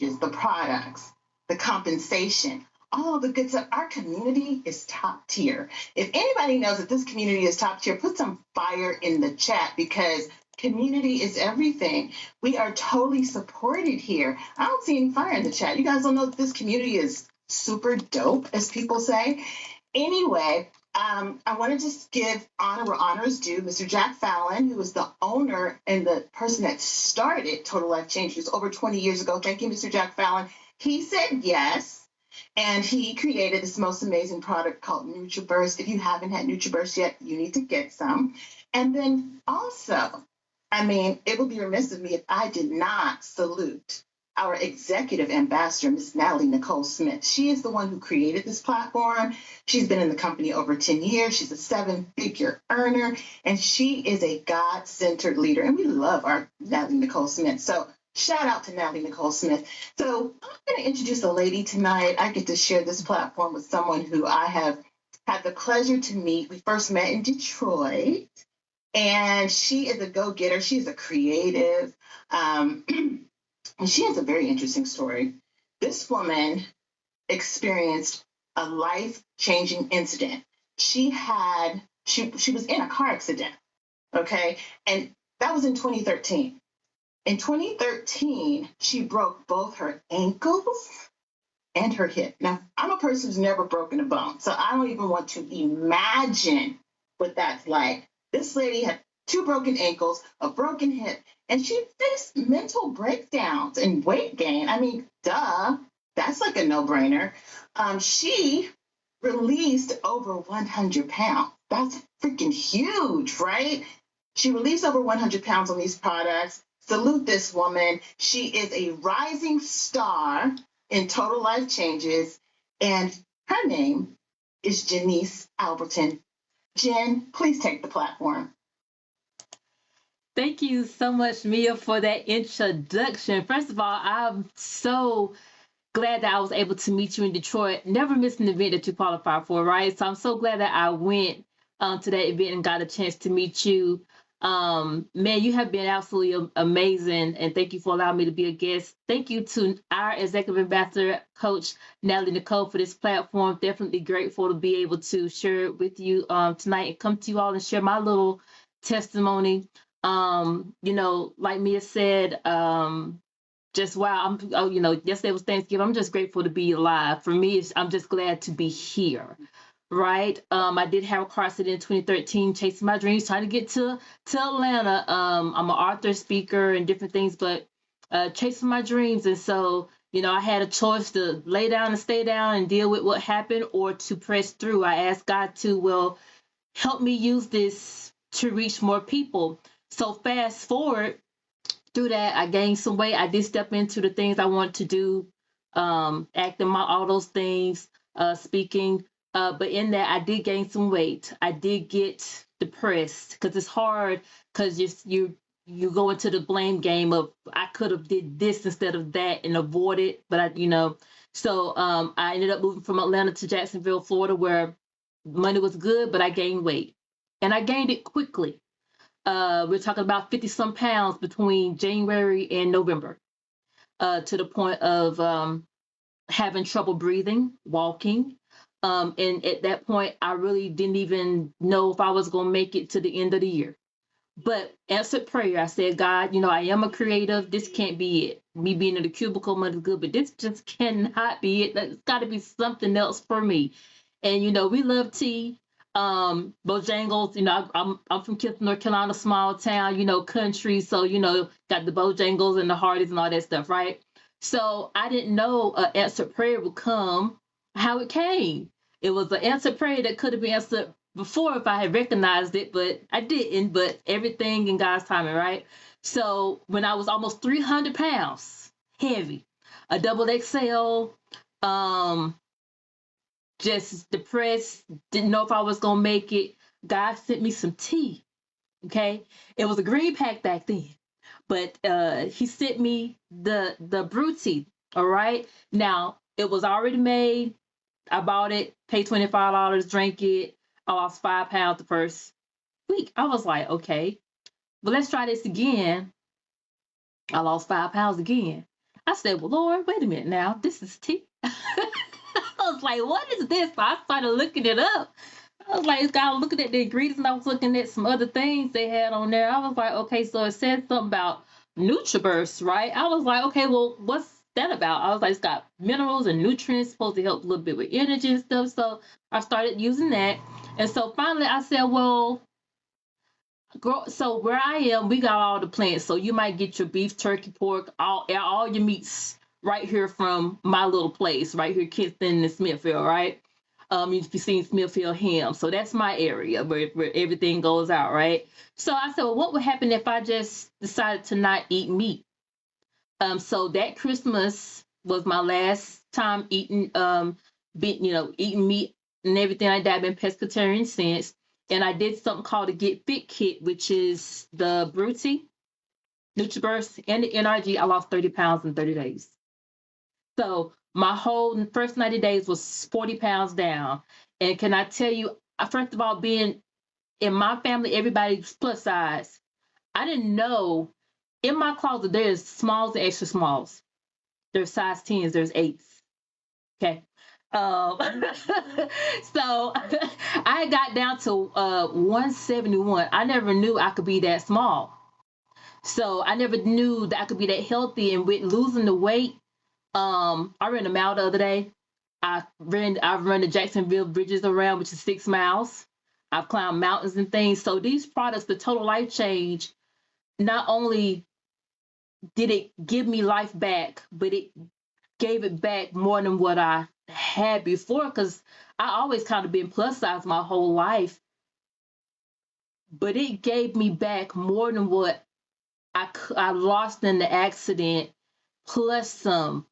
the products, the compensation, all the good stuff. Our community is top tier. If anybody knows that this community is top tier, put some fire in the chat, because community is everything. We are totally supported here. I don't see any fire in the chat. You guys don't know that this community is super dope, as people say. Anyway, I want to just give honor where honor is due. Mr. Jack Fallon, who was the owner and the person that started Total Life Changes over 20 years ago. Thank you, Mr. Jack Fallon. He said yes. And he created this most amazing product called NutriBurst. If you haven't had NutriBurst yet, you need to get some. And then also, I mean, it would be remiss of me if I did not salute our executive ambassador, Ms. Natalie Nicole Smith. She is the one who created this platform. She's been in the company over 10 years. She's a 7-figure earner, and she is a God-centered leader. And we love our Natalie Nicole Smith. So shout out to Natalie Nicole Smith. So I'm going to introduce a lady tonight. I get to share this platform with someone who I have had the pleasure to meet. We first met in Detroit, and she is a go-getter. She is a creative, and she has a very interesting story. This woman experienced a life-changing incident. She was in a car accident, okay? And that was in 2013. In 2013, she broke both her ankles and her hip. Now, I'm a person who's never broken a bone, so I don't even want to imagine what that's like. This lady had 2 broken ankles, a broken hip, and she faced mental breakdowns and weight gain. I mean, duh, that's like a no-brainer. She released over 100 pounds. That's freaking huge, right? She released over 100 pounds on these products. Salute this woman. She is a rising star in Total Life Changes, and her name is Janice Alberton. Jen, please take the platform. Thank you so much, Mia, for that introduction. First of all, I'm so glad that I was able to meet you in Detroit. Never missed an event that you qualified for, right? So I'm so glad that I went to that event and got a chance to meet you. Man, you have been absolutely amazing, and thank you for allowing me to be a guest. Thank you to our executive ambassador, Coach Natalie Nicole, for this platform. Definitely grateful to be able to share it with you tonight and come to you all and share my little testimony. You know, like Mia said, just wow, yesterday was Thanksgiving. I'm just grateful to be alive. For me, I'm just glad to be here. Right. I did have a car accident in 2013, chasing my dreams, trying to get to Atlanta. I'm an author, speaker, and different things, but chasing my dreams. And so, you know, I had a choice to lay down and stay down and deal with what happened, or to press through. I asked God to, well, help me use this to reach more people. So fast forward through that, I gained some weight. I did step into the things I wanted to do, acting, all those things, speaking. But in that, I did gain some weight. I did get depressed because it's hard, because you go into the blame game of, I could have did this instead of that and avoid it. But so I ended up moving from Atlanta to Jacksonville, Florida, where money was good, but I gained weight, and I gained it quickly. We're talking about 50 some pounds between January and November, to the point of having trouble breathing, walking. And at that point, I really didn't even know if I was going to make it to the end of the year. But answered prayer, I said, God, I am a creative. This can't be it. Me being in the cubicle, money's good, but this just cannot be it. There's got to be something else for me. And, we love tea. Bojangles, I'm from Kingston, North Carolina, small town, country. So, got the Bojangles and the Hardee's and all that stuff, right? So I didn't know an answered prayer would come how it came. It was an answered prayer that could have been answered before if I had recognized it, but I didn't. But everything in God's timing, right? So when I was almost 300 pounds, heavy, a double XL, just depressed, didn't know if I was gonna make it, God sent me some tea. Okay, it was a green pack back then, but he sent me the brew tea. All right, now it was already made. I bought it, paid $25, drank it. I lost 5 pounds the first week. I was like, okay, but let's try this again. I lost 5 pounds again. I said, well, Lord, wait a minute now. This is tea. I was like, what is this? So I started looking it up. I was like, I was looking at the ingredients and I was looking at some other things they had on there. I was like, okay, so it said something about NutriBurst, right? I was like, okay, well, what's that about? I was like, it's got minerals and nutrients, supposed to help a little bit with energy and stuff. So I started using that. And so finally I said, well, so where I am, we got all the plants. So you might get your beef, turkey, pork, all your meats right here from my little place, right here, Kinston and Smithfield, right? You've seen Smithfield ham. So that's my area where everything goes out, right? So I said, well, what would happen if I just decided to not eat meat? So that Christmas was my last time eating, eating meat and everything like that. I've been pescatarian since. And I did something called a Get Fit Kit, which is the Bruty, NutriBurst, and the NRG. I lost 30 pounds in 30 days. So my whole first 90 days was 40 pounds down. And can I tell you, first of all, being in my family, everybody's plus size. I didn't know in my closet there's smalls and extra smalls. There's size 10s, there's 8s. Okay. So I got down to 171. I never knew I could be that small. So I never knew that I could be that healthy. And with losing the weight, I ran a mile the other day. I've run the Jacksonville Bridges around, which is 6 miles. I've climbed mountains and things. So these products, the total life change, not only did it give me life back, but it gave it back more than what I had before, because I always kind of been plus size my whole life, but it gave me back more than what I lost in the accident, plus some.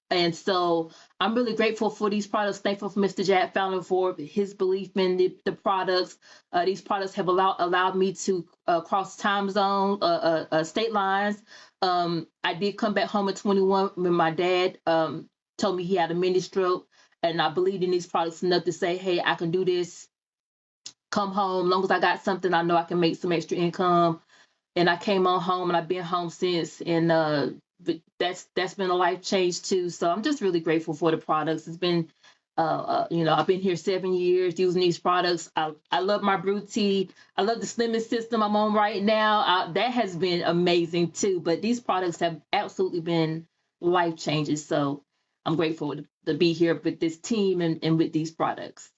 And so I'm really grateful for these products. Thankful for Mr. Jack Fallon for his belief in the products. These products have allowed me to cross time zones, state lines. I did come back home at 21 when my dad told me he had a mini stroke, and I believed in these products enough to say, hey, I can do this. Come home, long as I got something, I know I can make some extra income. And I came on home, and I've been home since. And that's been a life change too. So I'm just really grateful for the products. It's been, I've been here 7 years using these products. I love my brew tea. I love the slimming system I'm on right now. That has been amazing too. But these products have absolutely been life changes. So I'm grateful to be here with this team and with these products.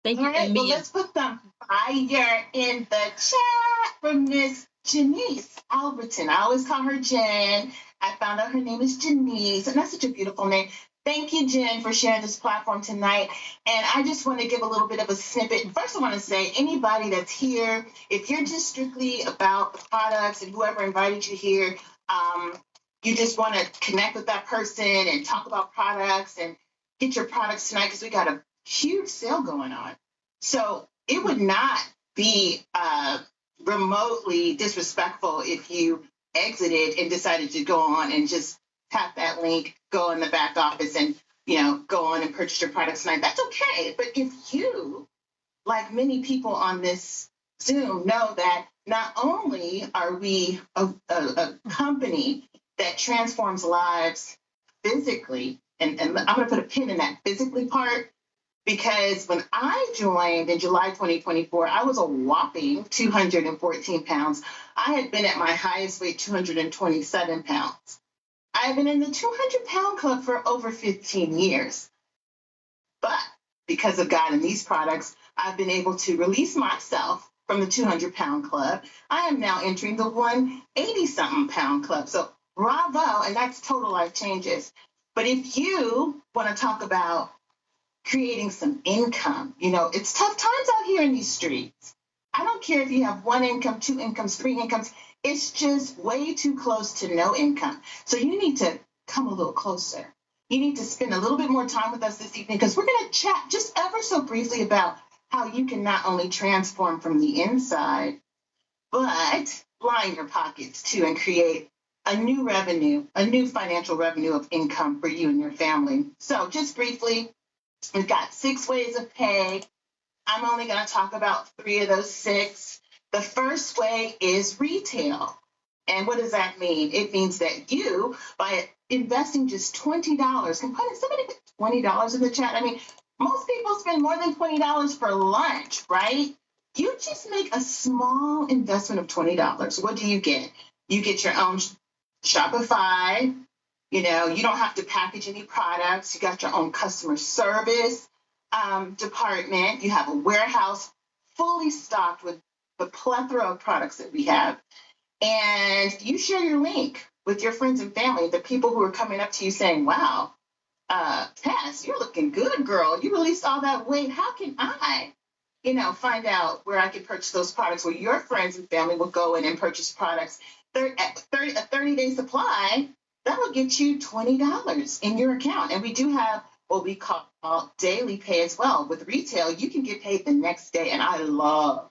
Thank All you, right, well, Mia. let's put some fire in the chat for Miss Janice Alberton. I always call her Jen. I found out her name is Janice, and that's such a beautiful name. Thank you, Jen, for sharing this platform tonight. And I just want to give a little bit of a snippet. First, I want to say anybody that's here, if you're just strictly about the products and whoever invited you here, you just want to connect with that person and talk about products and get your products tonight, because we got a huge sale going on. So it would not be remotely disrespectful if you exited and decided to go on and just tap that link, go in the back office, and go on and purchase your products tonight. That's okay. But if you, like many people on this Zoom, know that not only are we a company that transforms lives physically, and I'm going to put a pin in that physically part, because when I joined in July 2024, I was a whopping 214 pounds. I had been at my highest weight, 227 pounds. I have been in the 200-pound club for over 15 years. But because of God and these products, I've been able to release myself from the 200-pound club. I am now entering the 180-something pound club. So bravo, and that's total life changes. But if you want to talk about creating some income, it's tough times out here in these streets. I don't care if you have 1 income, 2 incomes, 3 incomes. It's just way too close to no income. So you need to come a little closer. You need to spend a little bit more time with us this evening, because we're going to chat just ever so briefly about how you can not only transform from the inside, but line your pockets too, and create a new revenue, a new financial revenue of income for you and your family. So just briefly, we've got 6 ways of pay. I'm only going to talk about 3 of those 6. The first way is retail. And what does that mean? It means that you, by investing just $20, can somebody put $20 in the chat? I mean, most people spend more than $20 for lunch, right? You just make a small investment of $20. What do you get? You get your own Shopify. You don't have to package any products. You got your own customer service department. You have a warehouse fully stocked with the plethora of products that we have. And you share your link with your friends and family, the people who are coming up to you saying, wow, Tess, you're looking good, girl. You released all that weight. How can I, find out where I can purchase those products, where your friends and family will go in and purchase products. A 30-day supply, that will get you $20 in your account. And we do have what we call daily pay as well. With retail, you can get paid the next day. And I love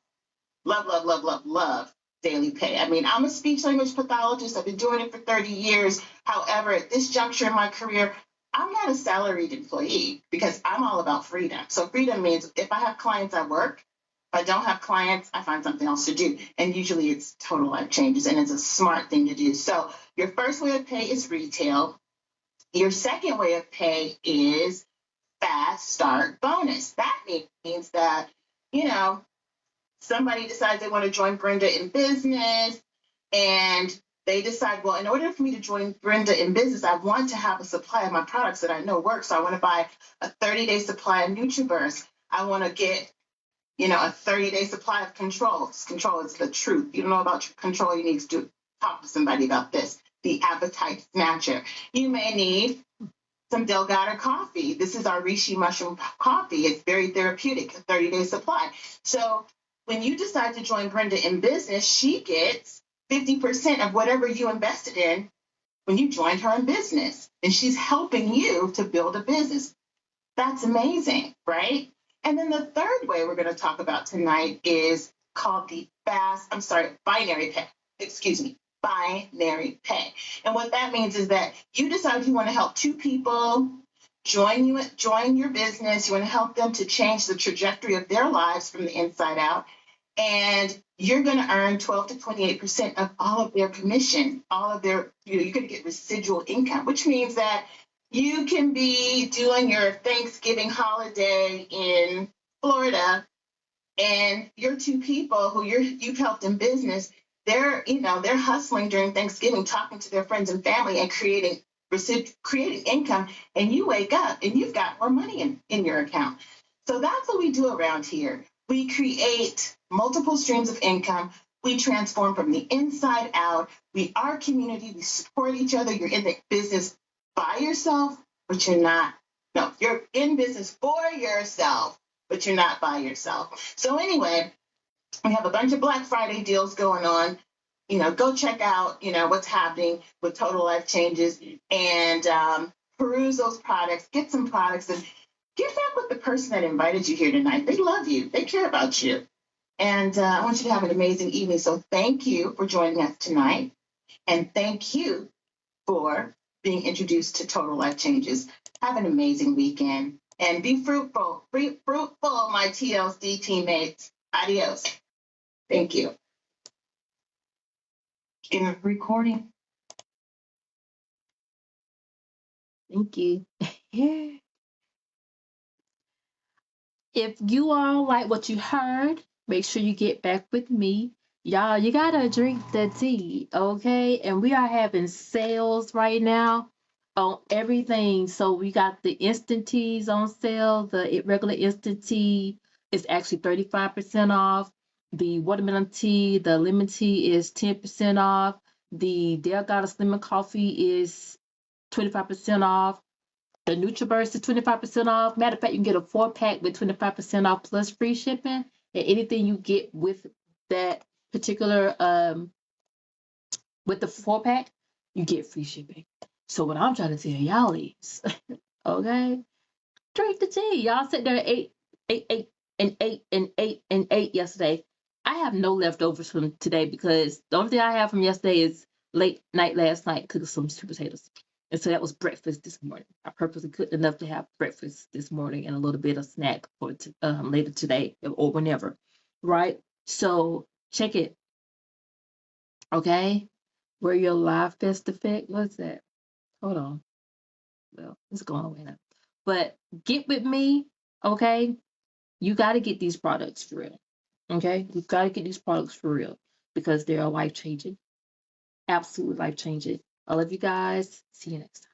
daily pay. I mean, I'm a speech language pathologist. I've been doing it for 30 years. However, at this juncture in my career, I'm not a salaried employee because I'm all about freedom. So freedom means if I have clients, I work. If I don't have clients, I find something else to do. And usually it's total life changes, and it's a smart thing to do. So your first way of pay is retail. Your second way of pay is fast start bonus. That means that, somebody decides they want to join Brenda in business, and they decide, well, in order for me to join Brenda in business, I want to have a supply of my products that I know work. So I want to buy a 30-day supply of NutriBurst. I want to get, a 30-day supply of controls. Control is the truth. You don't know about your control, you need to talk to somebody about this. The appetite snatcher. You may need some Delgado coffee. This is our reishi mushroom coffee. It's very therapeutic, a 30-day supply. So when you decide to join Brenda in business, she gets 50% of whatever you invested in when you joined her in business. And she's helping you to build a business. That's amazing, right? And then the third way we're going to talk about tonight is called binary pay. Binary pay. And what that means is that you decide you want to help two people join your business. You want to help them to change the trajectory of their lives from the inside out. And you're going to earn 12 to 28% of all of their commission, you're going to get residual income, which means that you can be doing your Thanksgiving holiday in Florida, and your two people who you've helped in business, they're hustling during Thanksgiving, talking to their friends and family and creating income, and you wake up and you've got more money in your account. So that's what we do around here. We create multiple streams of income. We transform from the inside out. We are community. We support each other. You're in the business by yourself, but you're not. No, you're in business for yourself, but you're not by yourself. So anyway, we have a bunch of Black Friday deals going on. Go check out, what's happening with Total Life Changes, and peruse those products, get some products, and get back with the person that invited you here tonight. They love you. They care about you. And I want you to have an amazing evening. So thank you for joining us tonight. And thank you for being introduced to Total Life Changes. Have an amazing weekend. And be fruitful. Be fruitful, my TLC teammates. Adios. Thank you. In recording. Thank you. If you all like what you heard, make sure you get back with me. Y'all, you gotta drink the tea, okay? And we are having sales right now on everything. So we got the instant teas on sale. The regular instant tea is actually 35% off. The watermelon tea, the lemon tea is 10% off. The Delgado lemon coffee is 25% off. The NutriBurst is 25% off. Matter of fact, you can get a 4-pack with 25% off plus free shipping. And anything you get with that particular with the 4-pack, you get free shipping. So what I'm trying to tell y'all is, okay, drink the tea. Y'all sit there and ate yesterday. I have no leftovers from today because the only thing I have from yesterday is late night last night cooking some sweet potatoes. And so that was breakfast this morning. I purposely cooked enough to have breakfast this morning and a little bit of snack for later today or whenever, right? So Check it. Okay? Where your live fest effect, what's that? Hold on. Well, it's going away now. But get with me, okay? You got to get these products for real. Okay? You've got to get these products for real because they are life changing. Absolutely life changing. I love you guys. See you next time.